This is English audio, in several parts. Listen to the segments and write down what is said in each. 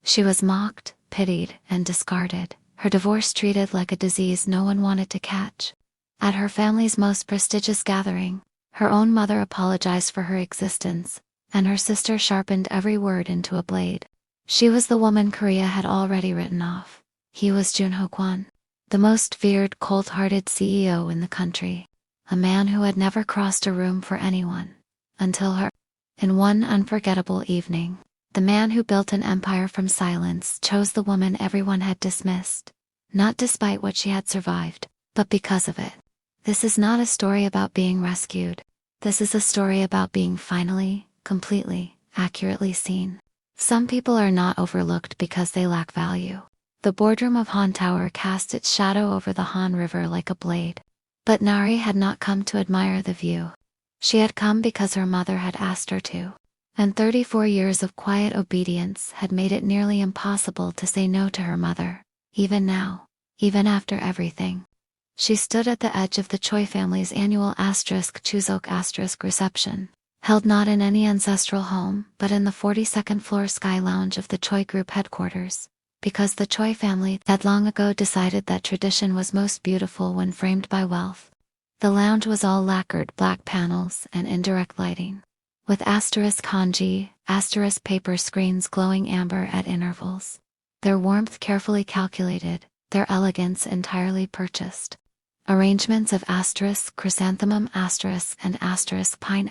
She was mocked, pitied, and discarded, her divorce treated like a disease no one wanted to catch. At her family's most prestigious gathering, her own mother apologized for her existence, and her sister sharpened every word into a blade. She was the woman Korea had already written off. He was Junho Kwon, the most feared, cold-hearted CEO in the country. A man who had never crossed a room for anyone. Until her. In one unforgettable evening, the man who built an empire from silence chose the woman everyone had dismissed. Not despite what she had survived, but because of it. This is not a story about being rescued. This is a story about being finally, completely, accurately seen. Some people are not overlooked because they lack value. The boardroom of Han Tower cast its shadow over the Han River like a blade. But Nari had not come to admire the view. She had come because her mother had asked her to. And 34 years of quiet obedience had made it nearly impossible to say no to her mother, even now, even after everything. She stood at the edge of the Choi family's annual Chuseok reception, held not in any ancestral home but in the 42nd floor Sky Lounge of the Choi Group headquarters, because the Choi family had long ago decided that tradition was most beautiful when framed by wealth. The lounge was all lacquered black panels and indirect lighting, with kanji, paper screens glowing amber at intervals. Their warmth carefully calculated, their elegance entirely purchased. Arrangements of chrysanthemum and pine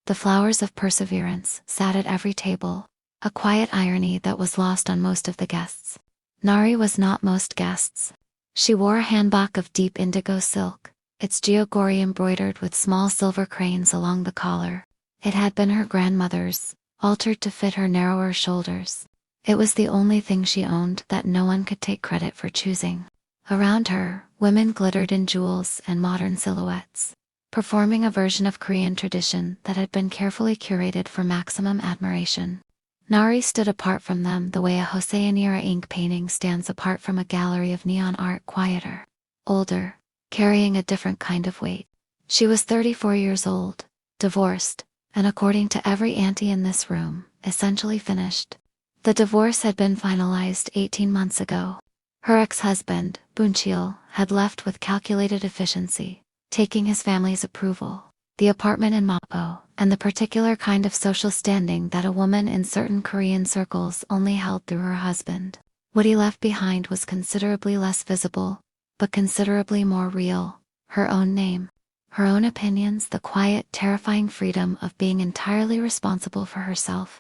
the flowers of perseverance, sat at every table, a quiet irony that was lost on most of the guests. Nari was not most guests. She wore a hanbok of deep indigo silk, its gyokuri embroidered with small silver cranes along the collar. It had been her grandmother's, altered to fit her narrower shoulders. It was the only thing she owned that no one could take credit for choosing. Around her, women glittered in jewels and modern silhouettes, performing a version of Korean tradition that had been carefully curated for maximum admiration. Nari stood apart from them the way a Joseon-era ink painting stands apart from a gallery of neon art, quieter, older, carrying a different kind of weight. She was 34 years old, divorced, and according to every auntie in this room, essentially finished. The divorce had been finalized 18 months ago. Her ex-husband, Bunchil, had left with calculated efficiency, taking his family's approval, the apartment in Mapo, and the particular kind of social standing that a woman in certain Korean circles only held through her husband. What he left behind was considerably less visible, but considerably more real. Her own name, her own opinions, the quiet, terrifying freedom of being entirely responsible for herself.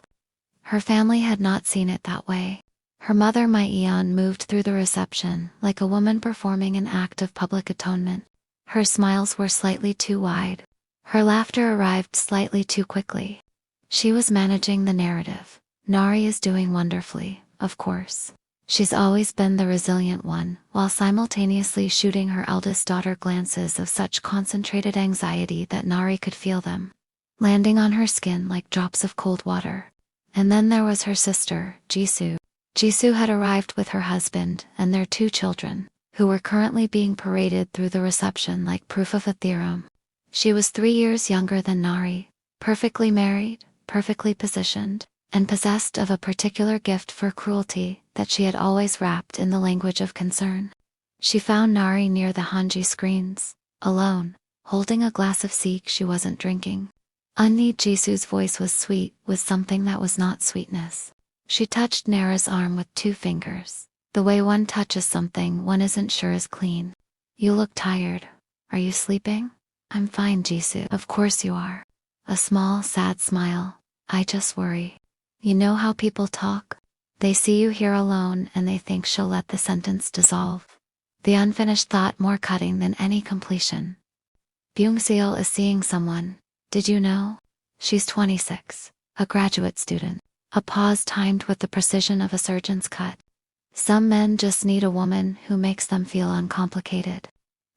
Her family had not seen it that way. Her mother Mae-eon moved through the reception like a woman performing an act of public atonement. Her smiles were slightly too wide. Her laughter arrived slightly too quickly. She was managing the narrative. Nari is doing wonderfully, of course. She's always been the resilient one, while simultaneously shooting her eldest daughter glances of such concentrated anxiety that Nari could feel them, landing on her skin like drops of cold water. And then there was her sister, Jisoo. Jisoo had arrived with her husband and their 2 children, who were currently being paraded through the reception like proof of a theorem. She was 3 years younger than Nari, perfectly married, perfectly positioned, and possessed of a particular gift for cruelty that she had always wrapped in the language of concern. She found Nari near the Hanji screens, alone, holding a glass of sake she wasn't drinking. Jisoo's voice was sweet with something that was not sweetness. She touched Nara's arm with 2 fingers, the way one touches something one isn't sure is clean. You look tired. Are you sleeping? I'm fine, Jisoo. Of course you are. A small, sad smile. I just worry. You know how people talk? They see you here alone and they think she'll let the sentence dissolve. The unfinished thought more cutting than any completion. Byung-seol is seeing someone. Did you know? She's 26, a graduate student. A pause timed with the precision of a surgeon's cut. Some men just need a woman who makes them feel uncomplicated.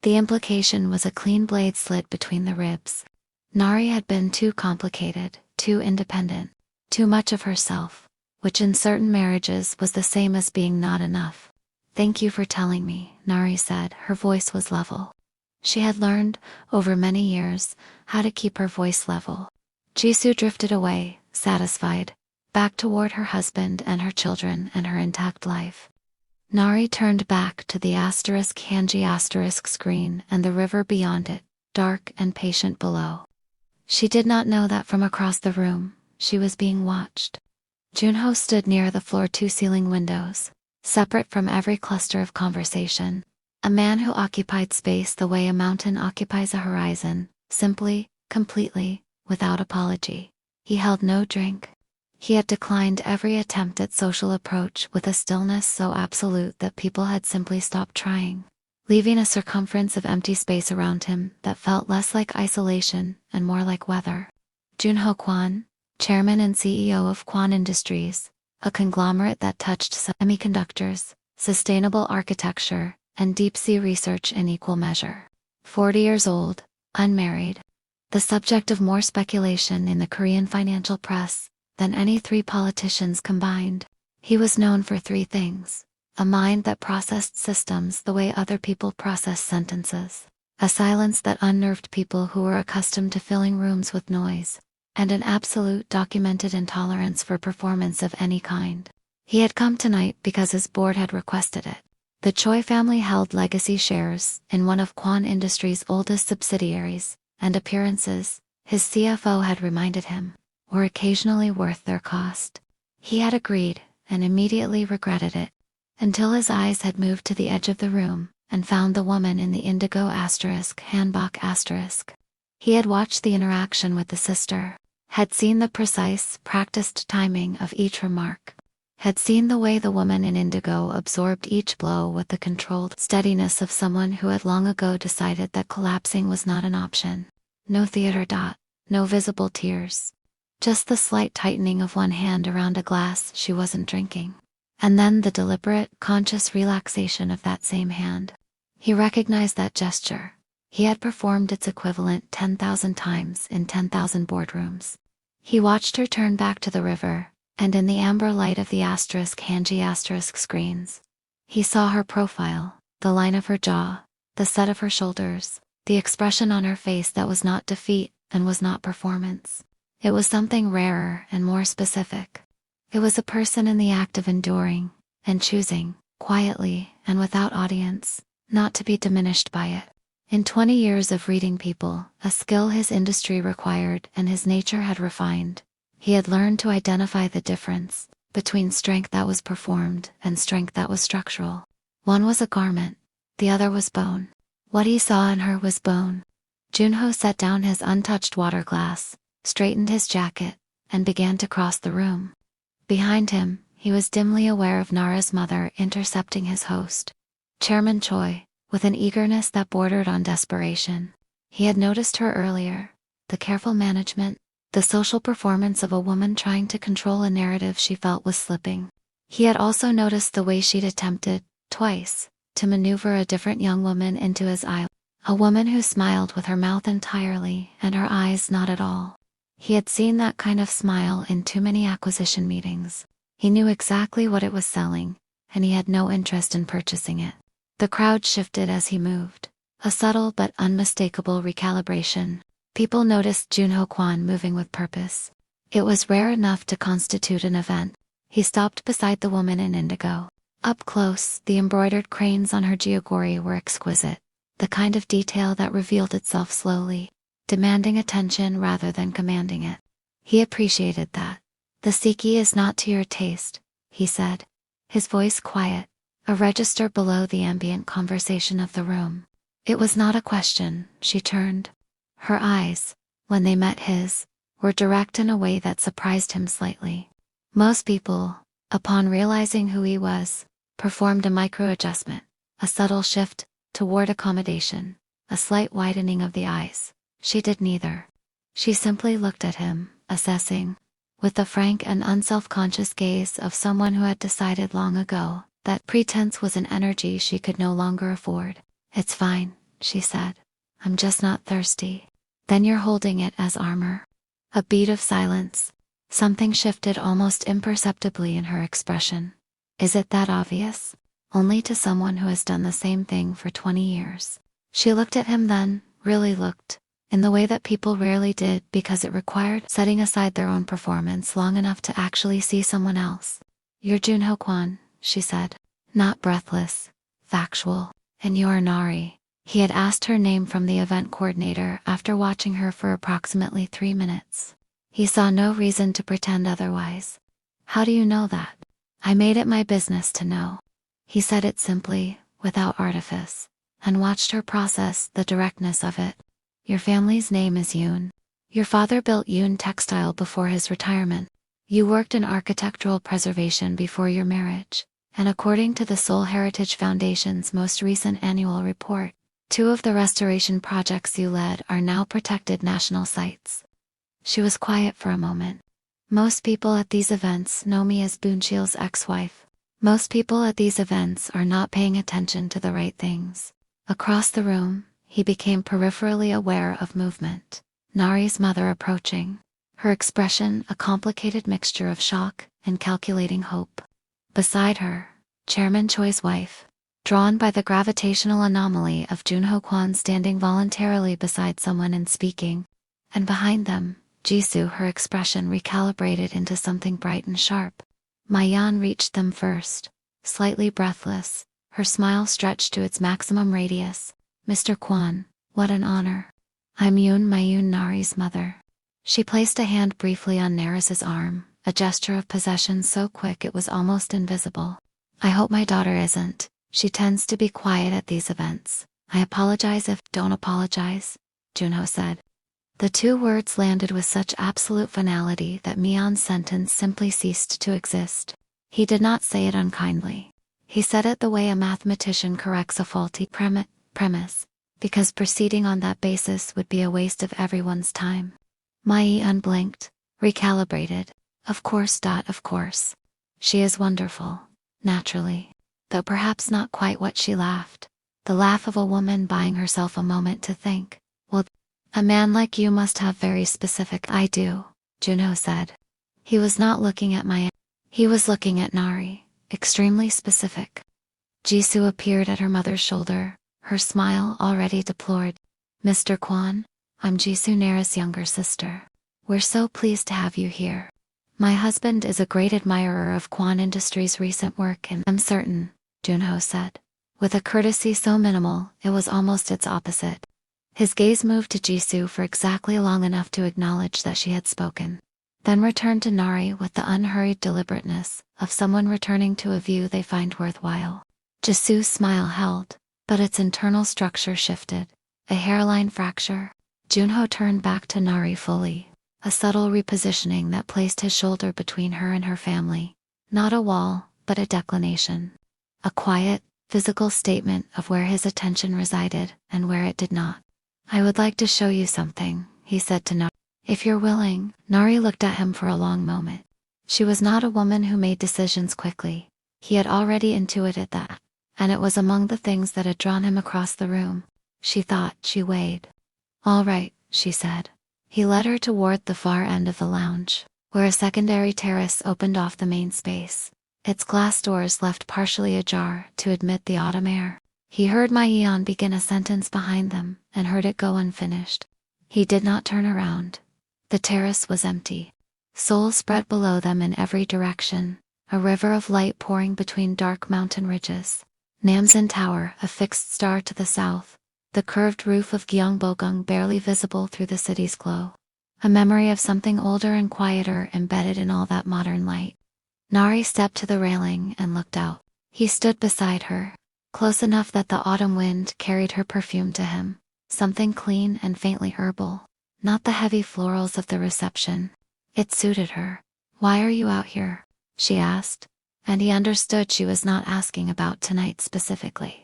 The implication was a clean blade slit between the ribs. Nari had been too complicated, too independent, too much of herself, which in certain marriages was the same as being not enough. Thank you for telling me, Nari said. Her voice was level. She had learned, over many years, how to keep her voice level. Jisoo drifted away, satisfied. back toward her husband and her children and her intact life. Nari turned back to the kanji screen and the river beyond it, dark and patient below. She did not know that from across the room, she was being watched. Junho stood near the floor-to-ceiling windows, separate from every cluster of conversation. A man who occupied space the way a mountain occupies a horizon, simply, completely, without apology. He held no drink. He had declined every attempt at social approach with a stillness so absolute that people had simply stopped trying, leaving a circumference of empty space around him that felt less like isolation and more like weather. Junho Kwon, chairman and CEO of Kwon Industries, a conglomerate that touched semiconductors, sustainable architecture, and deep-sea research in equal measure. 40 years old, unmarried. The subject of more speculation in the Korean financial press than any three politicians combined. He was known for three things: a mind that processed systems the way other people process sentences, a silence that unnerved people who were accustomed to filling rooms with noise, and an absolute documented intolerance for performance of any kind. He had come tonight because his board had requested it. The Choi family held legacy shares in one of Kwon Industries' oldest subsidiaries, and appearances, his CFO had reminded him, were occasionally worth their cost. He had agreed, and immediately regretted it, until his eyes had moved to the edge of the room, and found the woman in the indigo hanbok*. He had watched the interaction with the sister, had seen the precise, practiced timing of each remark, had seen the way the woman in indigo absorbed each blow with the controlled steadiness of someone who had long ago decided that collapsing was not an option. No theater. No visible tears. Just the slight tightening of one hand around a glass she wasn't drinking. And then the deliberate, conscious relaxation of that same hand. He recognized that gesture. He had performed its equivalent 10,000 times in 10,000 boardrooms. He watched her turn back to the river, and in the amber light of the kanji screens, he saw her profile, the line of her jaw, the set of her shoulders, the expression on her face that was not defeat and was not performance. It was something rarer and more specific. It was a person in the act of enduring and choosing, quietly and without audience, not to be diminished by it. In 20 years of reading people, a skill his industry required and his nature had refined, he had learned to identify the difference between strength that was performed and strength that was structural. One was a garment, the other was bone. What he saw in her was bone. Junho set down his untouched water glass, straightened his jacket, and began to cross the room. Behind him, he was dimly aware of Nara's mother intercepting his host, Chairman Choi, with an eagerness that bordered on desperation. He had noticed her earlier, the careful management, the social performance of a woman trying to control a narrative she felt was slipping. He had also noticed the way she'd attempted, twice, to maneuver a different young woman into his eye. A woman who smiled with her mouth entirely and her eyes not at all. He had seen that kind of smile in too many acquisition meetings. He knew exactly what it was selling, and he had no interest in purchasing it. The crowd shifted as he moved, a subtle but unmistakable recalibration. People noticed Junho Kwon moving with purpose. It was rare enough to constitute an event. He stopped beside the woman in indigo. Up close, the embroidered cranes on her jeogori were exquisite, the kind of detail that revealed itself slowly, demanding attention rather than commanding it. He appreciated that. "The siki is not to your taste," he said, his voice quiet, a register below the ambient conversation of the room. It was not a question. She turned. Her eyes, when they met his, were direct in a way that surprised him slightly. Most people, upon realizing who he was, performed a micro-adjustment, a subtle shift toward accommodation, a slight widening of the eyes. She did neither. She simply looked at him, assessing, with the frank and unself-conscious gaze of someone who had decided long ago that pretense was an energy she could no longer afford. "It's fine," she said. "I'm just not thirsty." "Then you're holding it as armor." A beat of silence. Something shifted almost imperceptibly in her expression. Is it that obvious? Only to someone who has done the same thing for 20 years. She looked at him then, really looked, in the way that people rarely did because it required setting aside their own performance long enough to actually see someone else. "You're Junho Kwon," she said. Not breathless, factual. "And you're Nari." He had asked her name from the event coordinator after watching her for approximately 3 minutes. He saw no reason to pretend otherwise. "How do you know that?" "I made it my business to know." He said it simply, without artifice, and watched her process the directness of it. "Your family's name is Yoon. Your father built Yoon Textile before his retirement. You worked in architectural preservation before your marriage, and according to the Seoul Heritage Foundation's most recent annual report, 2 of the restoration projects you led are now protected national sites." She was quiet for a moment. "Most people at these events know me as Boonchil's ex-wife. Most people at these events are not paying attention to the right things." Across the room, he became peripherally aware of movement. Nari's mother approaching. Her expression a complicated mixture of shock and calculating hope. Beside her, Chairman Choi's wife, drawn by the gravitational anomaly of Junho Kwon standing voluntarily beside someone and speaking. And behind them, Jisoo, her expression recalibrated into something bright and sharp. Mayan reached them first, slightly breathless, her smile stretched to its maximum radius. "Mr. Kwon, what an honor. I'm Yoon Mayun, Nari's mother." She placed a hand briefly on Naris's arm, a gesture of possession so quick it was almost invisible. "I hope my daughter isn't. She tends to be quiet at these events. I apologize if..." "Don't apologize," Junho said. The 2 words landed with such absolute finality that Mion's sentence simply ceased to exist. He did not say it unkindly. He said it the way a mathematician corrects a faulty premise, because proceeding on that basis would be a waste of everyone's time. Mai unblinked, recalibrated. Of course. Of course. She is wonderful, naturally. Though perhaps not quite what she laughed. The laugh of a woman buying herself a moment to think. "Well, a man like you must have very specific..." "I do," Junho said. He was not looking at Maya. He was looking at Nari, extremely specific. Jisoo appeared at her mother's shoulder, her smile already deplored. "Mr. Kwon, I'm Jisoo, Nara's younger sister. We're so pleased to have you here. My husband is a great admirer of Kwon Industries' recent work and..." "I'm certain," Junho said, with a courtesy so minimal it was almost its opposite. His gaze moved to Jisoo for exactly long enough to acknowledge that she had spoken, then returned to Nari with the unhurried deliberateness of someone returning to a view they find worthwhile. Jisoo's smile held, but its internal structure shifted. A hairline fracture. Junho turned back to Nari fully, a subtle repositioning that placed his shoulder between her and her family. Not a wall, but a declination. A quiet, physical statement of where his attention resided and where it did not. "I would like to show you something," he said to Nari. "If you're willing." Nari looked at him for a long moment. She was not a woman who made decisions quickly. He had already intuited that, and it was among the things that had drawn him across the room. She thought. She weighed. "All right," she said. He led her toward the far end of the lounge, where a secondary terrace opened off the main space. Its glass doors left partially ajar to admit the autumn air. He heard Mayeon begin a sentence behind them and heard it go unfinished. He did not turn around. The terrace was empty. Seoul spread below them in every direction, a river of light pouring between dark mountain ridges. Namsan Tower, a fixed star to the south. The curved roof of Gyeongbokgung barely visible through the city's glow. A memory of something older and quieter embedded in all that modern light. Nari stepped to the railing and looked out. He stood beside her, close enough that the autumn wind carried her perfume to him. Something clean and faintly herbal, not the heavy florals of the reception. It suited her. "Why are you out here?" she asked, and he understood she was not asking about tonight specifically.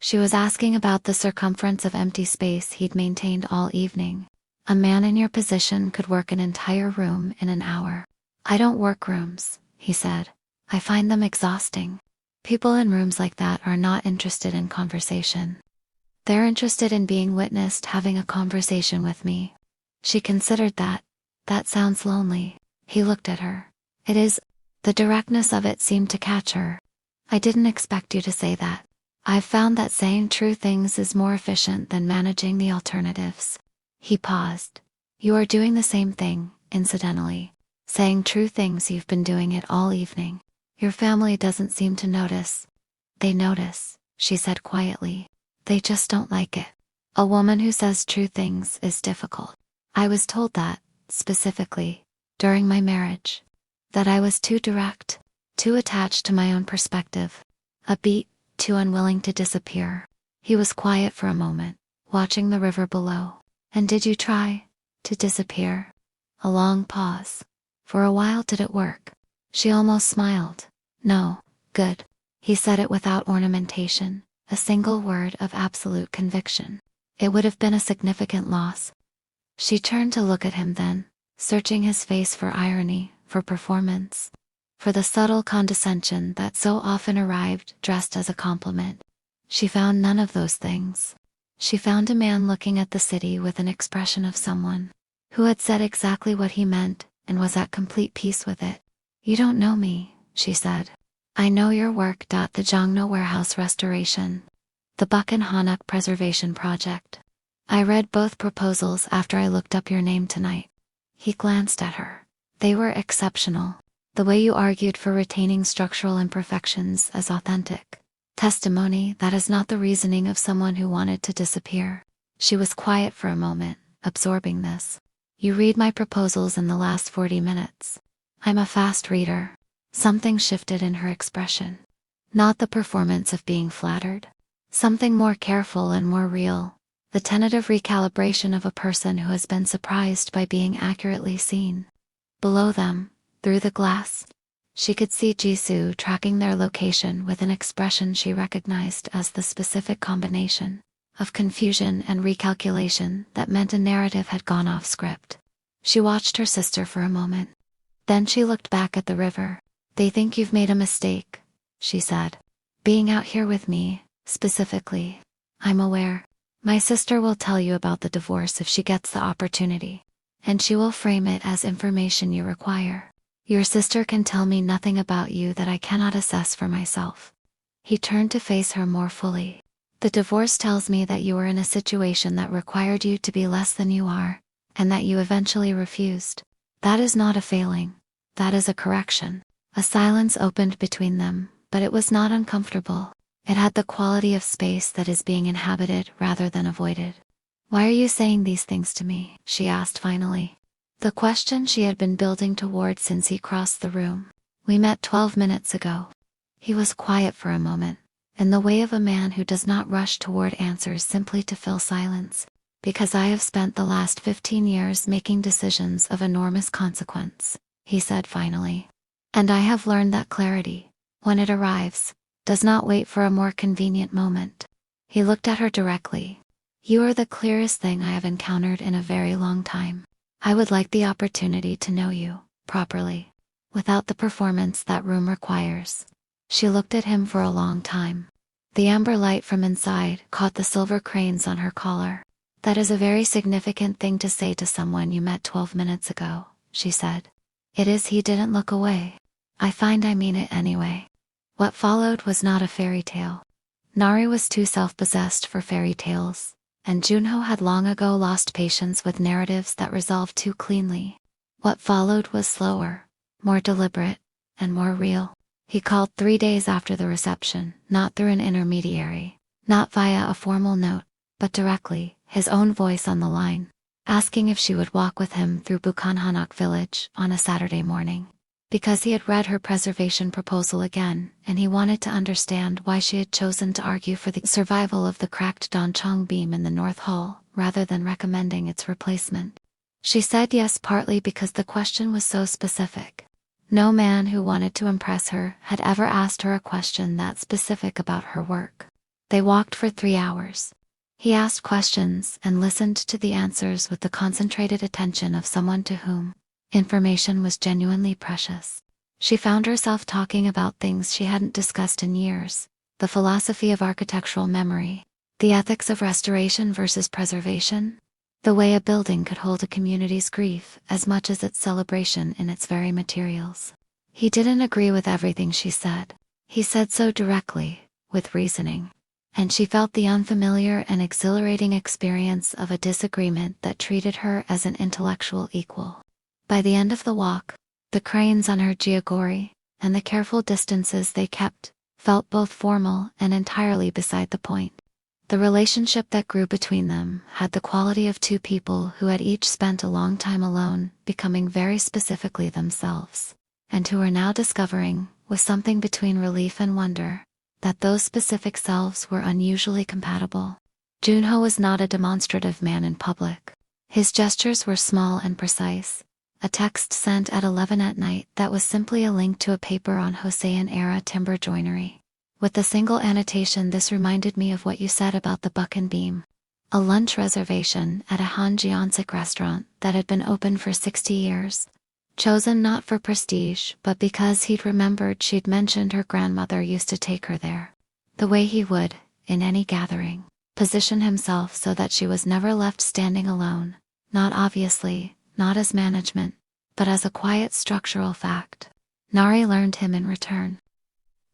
She was asking about the circumference of empty space he'd maintained all evening. A man in your position could work an entire room in an hour. "I don't work rooms," he said. "I find them exhausting. People in rooms like that are not interested in conversation. They're interested in being witnessed having a conversation with me." She considered that. "That sounds lonely." He looked at her. "It is." The directness of it seemed to catch her. "I didn't expect you to say that. I've found that saying true things is more efficient than managing the alternatives." He paused. You are doing the same thing, incidentally. Saying true things. You've been doing it all evening. Your family doesn't seem to notice. They notice, she said quietly. They just don't like it. A woman who says true things is difficult. I was told that, specifically, during my marriage. That I was too direct, too attached to my own perspective. A bit too unwilling to disappear. He was quiet for a moment, watching the river below. And did you try to disappear? A long pause. For a while. Did it work? She almost smiled. No. Good. He said it without ornamentation, a single word of absolute conviction. It would have been a significant loss. She turned to look at him then, searching his face for irony, for performance, for the subtle condescension that so often arrived dressed as a compliment. She found none of those things. She found a man looking at the city with an expression of someone who had said exactly what he meant and was at complete peace with it. You don't know me, she said. I know your work. The Junho warehouse restoration. The Bukhan preservation project. I read both proposals after I looked up your name tonight. He glanced at her. They were exceptional. The way you argued for retaining structural imperfections as authentic testimony, that is not the reasoning of someone who wanted to disappear. She was quiet for a moment, absorbing this. You read my proposals in the last 40 minutes. I'm a fast reader. Something shifted in her expression. Not the performance of being flattered. Something more careful and more real. The tentative recalibration of a person who has been surprised by being accurately seen. Below them, through the glass, she could see Jisoo tracking their location with an expression she recognized as the specific combination of confusion and recalculation that meant a narrative had gone off script. She watched her sister for a moment. Then she looked back at the river. They think you've made a mistake, she said. Being out here with me, specifically. I'm aware. My sister will tell you about the divorce if she gets the opportunity. And she will frame it as information you require. Your sister can tell me nothing about you that I cannot assess for myself. He turned to face her more fully. The divorce tells me that you were in a situation that required you to be less than you are, and that you eventually refused. That is not a failing. That is a correction. A silence opened between them, but it was not uncomfortable. It had the quality of space that is being inhabited rather than avoided. Why are you saying these things to me? She asked finally. The question she had been building toward since he crossed the room. We met 12 minutes ago. He was quiet for a moment, in the way of a man who does not rush toward answers simply to fill silence. Because I have spent the last 15 years making decisions of enormous consequence, he said finally. And I have learned that clarity, when it arrives, does not wait for a more convenient moment. He looked at her directly. You are the clearest thing I have encountered in a very long time. I would like the opportunity to know you, properly, without the performance that room requires. She looked at him for a long time. The amber light from inside caught the silver cranes on her collar. That is a very significant thing to say to someone you met 12 minutes ago, she said. It is. He didn't look away. I find I mean it anyway. What followed was not a fairy tale. Nari was too self-possessed for fairy tales, and Junho had long ago lost patience with narratives that resolved too cleanly. What followed was slower, more deliberate, and more real. He called 3 days after the reception, not through an intermediary, not via a formal note, but directly, his own voice on the line, asking if she would walk with him through Bukhan village on a Saturday morning. Because he had read her preservation proposal again, and he wanted to understand why she had chosen to argue for the survival of the cracked Donchong beam in the North Hall, rather than recommending its replacement. She said yes partly because the question was so specific. No man who wanted to impress her had ever asked her a question that specific about her work. They walked for 3 hours. He asked questions and listened to the answers with the concentrated attention of someone to whom information was genuinely precious. She found herself talking about things she hadn't discussed in years, the philosophy of architectural memory, the ethics of restoration versus preservation, the way a building could hold a community's grief as much as its celebration in its very materials. He didn't agree with everything she said. He said so directly, with reasoning. and she felt the unfamiliar and exhilarating experience of a disagreement that treated her as an intellectual equal. By the end of the walk, the cranes on her jiagori, and the careful distances they kept, felt both formal and entirely beside the point. The relationship that grew between them had the quality of two people who had each spent a long time alone, becoming very specifically themselves, and who were now discovering, with something between relief and wonder, that those specific selves were unusually compatible. Junho was not a demonstrative man in public. His gestures were small and precise. A text sent at 11 at night that was simply a link to a paper on Joseon-era timber joinery. With a single annotation, "This reminded me of what you said about the buck and beam." A lunch reservation at a Han Jeonsik restaurant that had been open for 60 years. Chosen not for prestige, but because he'd remembered she'd mentioned her grandmother used to take her there. The way he would, in any gathering, position himself so that she was never left standing alone, not obviously, not as management, but as a quiet structural fact. Nari learned him in return.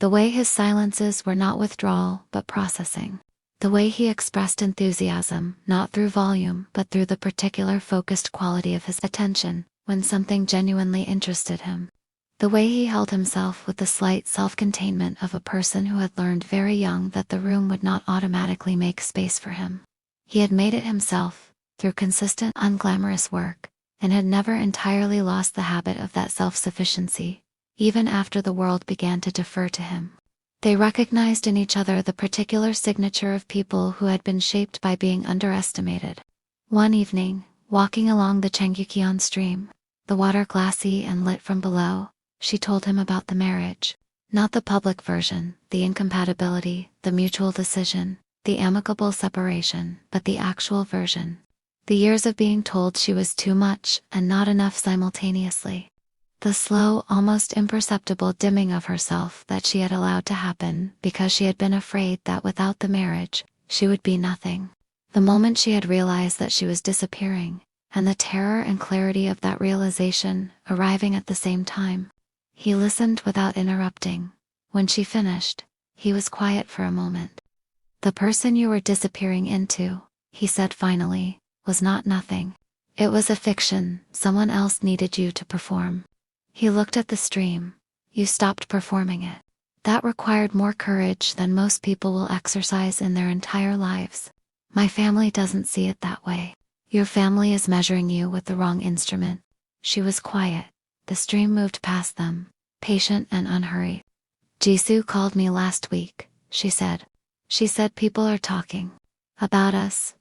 The way his silences were not withdrawal, but processing. The way he expressed enthusiasm, not through volume, but through the particular focused quality of his attention, when something genuinely interested him. The way he held himself with the slight self-containment of a person who had learned very young that the room would not automatically make space for him. He had made it himself, through consistent, unglamorous work, and had never entirely lost the habit of that self-sufficiency, even after the world began to defer to him. They recognized in each other the particular signature of people who had been shaped by being underestimated. One evening, walking along the Cheonggukyeon stream, the water glassy and lit from below, she told him about the marriage. Not the public version, the incompatibility, the mutual decision, the amicable separation, but the actual version. The years of being told she was too much and not enough simultaneously. The slow, almost imperceptible dimming of herself that she had allowed to happen because she had been afraid that without the marriage, she would be nothing. The moment she had realized that she was disappearing, and the terror and clarity of that realization arriving at the same time. He listened without interrupting. When she finished, he was quiet for a moment. "The person you were disappearing into," he said finally, "was not nothing. It was a fiction someone else needed you to perform." He looked at the stream. "You stopped performing it. That required more courage than most people will exercise in their entire lives. My family doesn't see it that way. Your family is measuring you with the wrong instrument." She was quiet. The stream moved past them, patient and unhurried. "Jisoo called me last week," she said. "She said people are talking. About us,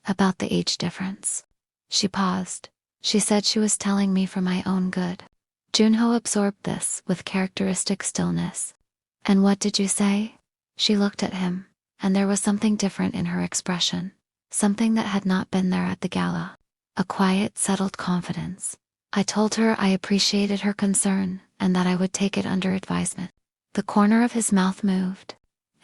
about the age difference." She paused. "She said she was telling me for my own good." Junho absorbed this with characteristic stillness. "And what did you say?" She looked at him, and there was something different in her expression. Something that had not been there at the gala. A quiet, settled confidence. "I told her I appreciated her concern, and that I would take it under advisement." The corner of his mouth moved.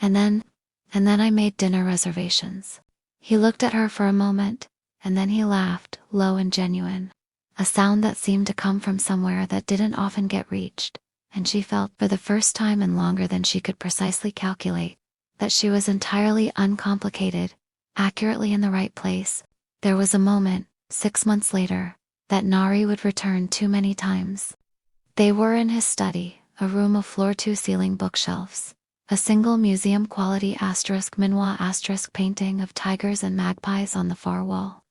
And then I made dinner reservations." He looked at her for a moment, and then he laughed, low and genuine. A sound that seemed to come from somewhere that didn't often get reached, and she felt, for the first time in longer than she could precisely calculate, that she was entirely uncomplicated, accurately in the right place. There was a moment, 6 months later, that Nari would return too many times. They were in his study, a room of floor-to-ceiling bookshelves. A single museum-quality ** painting of tigers and magpies on the far wall.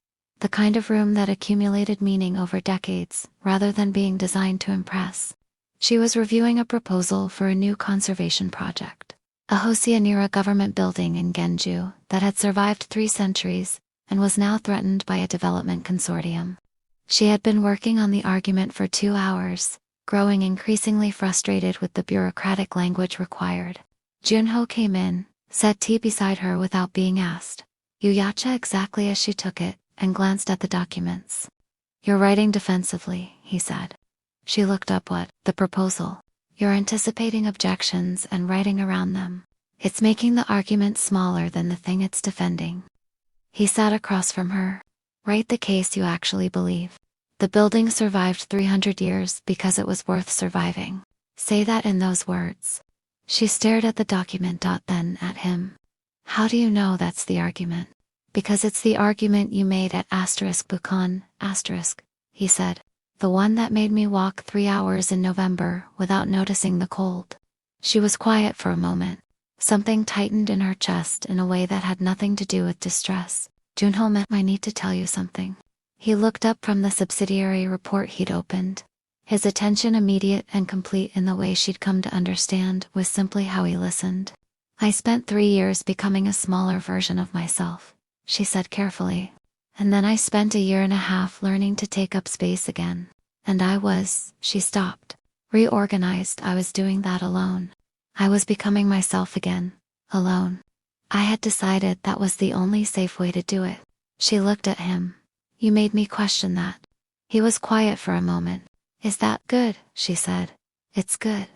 The kind of room that accumulated meaning over decades, rather than being designed to impress. She was reviewing a proposal for a new conservation project. A Joseon-era government building in Genju that had survived 3 centuries and was now threatened by a development consortium. She had been working on the argument for 2 hours, growing increasingly frustrated with the bureaucratic language required. Junho came in, set tea beside her without being asked. Yuyacha exactly as she took it, and glanced at the documents. "You're writing defensively," he said. She looked up. "What?" "The proposal. You're anticipating objections and writing around them. It's making the argument smaller than the thing it's defending." He sat across from her. "Write the case you actually believe. The building survived 300 years because it was worth surviving. Say that in those words." She stared at the document. Then at him. How do you know that's the argument? Because it's the argument you made at Bukon, he said. The one that made me walk 3 hours in November without noticing the cold. She was quiet for a moment. Something tightened in her chest in a way that had nothing to do with distress. Junho, I need to tell you something. He looked up from the subsidiary report he'd opened. His attention immediate and complete in the way she'd come to understand was simply how he listened. I spent 3 years becoming a smaller version of myself, she said carefully. And then I spent 1.5 years learning to take up space again. And she stopped. Reorganized. I was doing that alone. I was becoming myself again, alone. I had decided that was the only safe way to do it. She looked at him. You made me question that. He was quiet for a moment. Is that good? She said. It's good.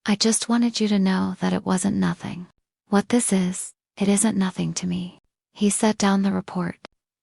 I just wanted you to know that it wasn't nothing. What this is, it isn't nothing to me. He set down the report.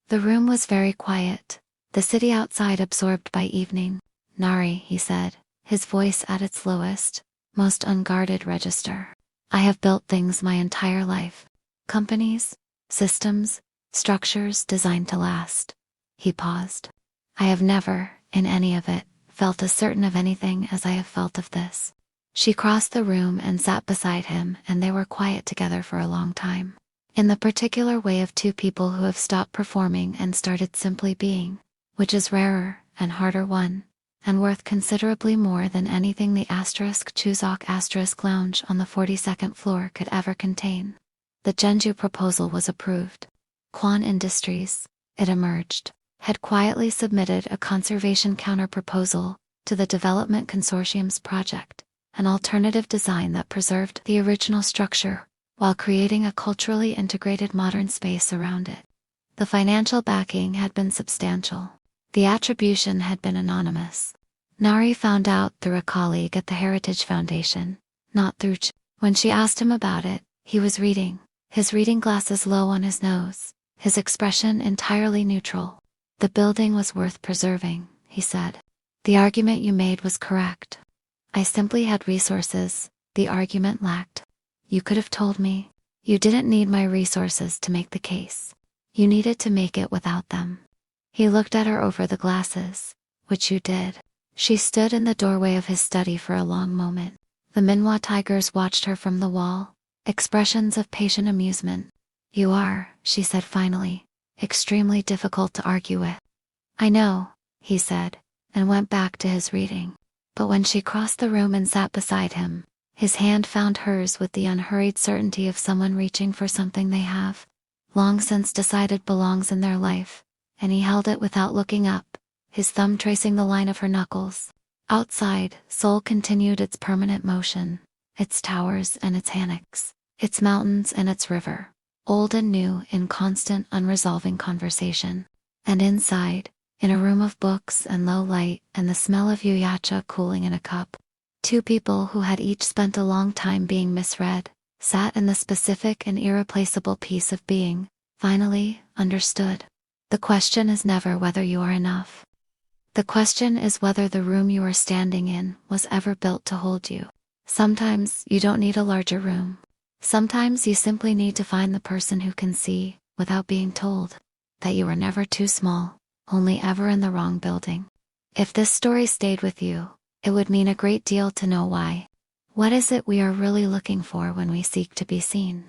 The room was very quiet, the city outside absorbed by evening. Nari, he said, his voice at its lowest, most unguarded register. I have built things my entire life. Companies, systems, structures designed to last. He paused. I have never, in any of it, felt as certain of anything as I have felt of this. She crossed the room and sat beside him, and they were quiet together for a long time. In the particular way of two people who have stopped performing and started simply being, which is rarer and harder won, and worth considerably more than anything the Chuzok lounge on the 42nd floor could ever contain. The Jeonju proposal was approved. Kwon Industries, it emerged, had quietly submitted a conservation counter-proposal to the Development Consortium's project, an alternative design that preserved the original structure while creating a culturally integrated modern space around it. The financial backing had been substantial. The attribution had been anonymous. Nari found out through a colleague at the Heritage Foundation, not through When she asked him about it, he was reading, his reading glasses low on his nose, his expression entirely neutral. The building was worth preserving, he said. The argument you made was correct. I simply had resources the argument lacked. You could have told me. You didn't need my resources to make the case. You needed to make it without them. He looked at her over the glasses, which you did. She stood in the doorway of his study for a long moment. The Minhwa tigers watched her from the wall, expressions of patient amusement. You are, she said finally, extremely difficult to argue with. I know, he said, and went back to his reading. But when she crossed the room and sat beside him, his hand found hers with the unhurried certainty of someone reaching for something they have long since decided belongs in their life, and he held it without looking up, his thumb tracing the line of her knuckles. Outside, Seoul continued its permanent motion, its towers and its hammocks, its mountains and its river, old and new in constant unresolving conversation. And inside, in a room of books and low light and the smell of yuyacha cooling in a cup, two people who had each spent a long time being misread, sat in the specific and irreplaceable peace of being, finally, understood. The question is never whether you are enough. The question is whether the room you are standing in was ever built to hold you. Sometimes you don't need a larger room. Sometimes you simply need to find the person who can see, without being told, that you are never too small, only ever in the wrong building. If this story stayed with you, it would mean a great deal to know why. What is it we are really looking for when we seek to be seen?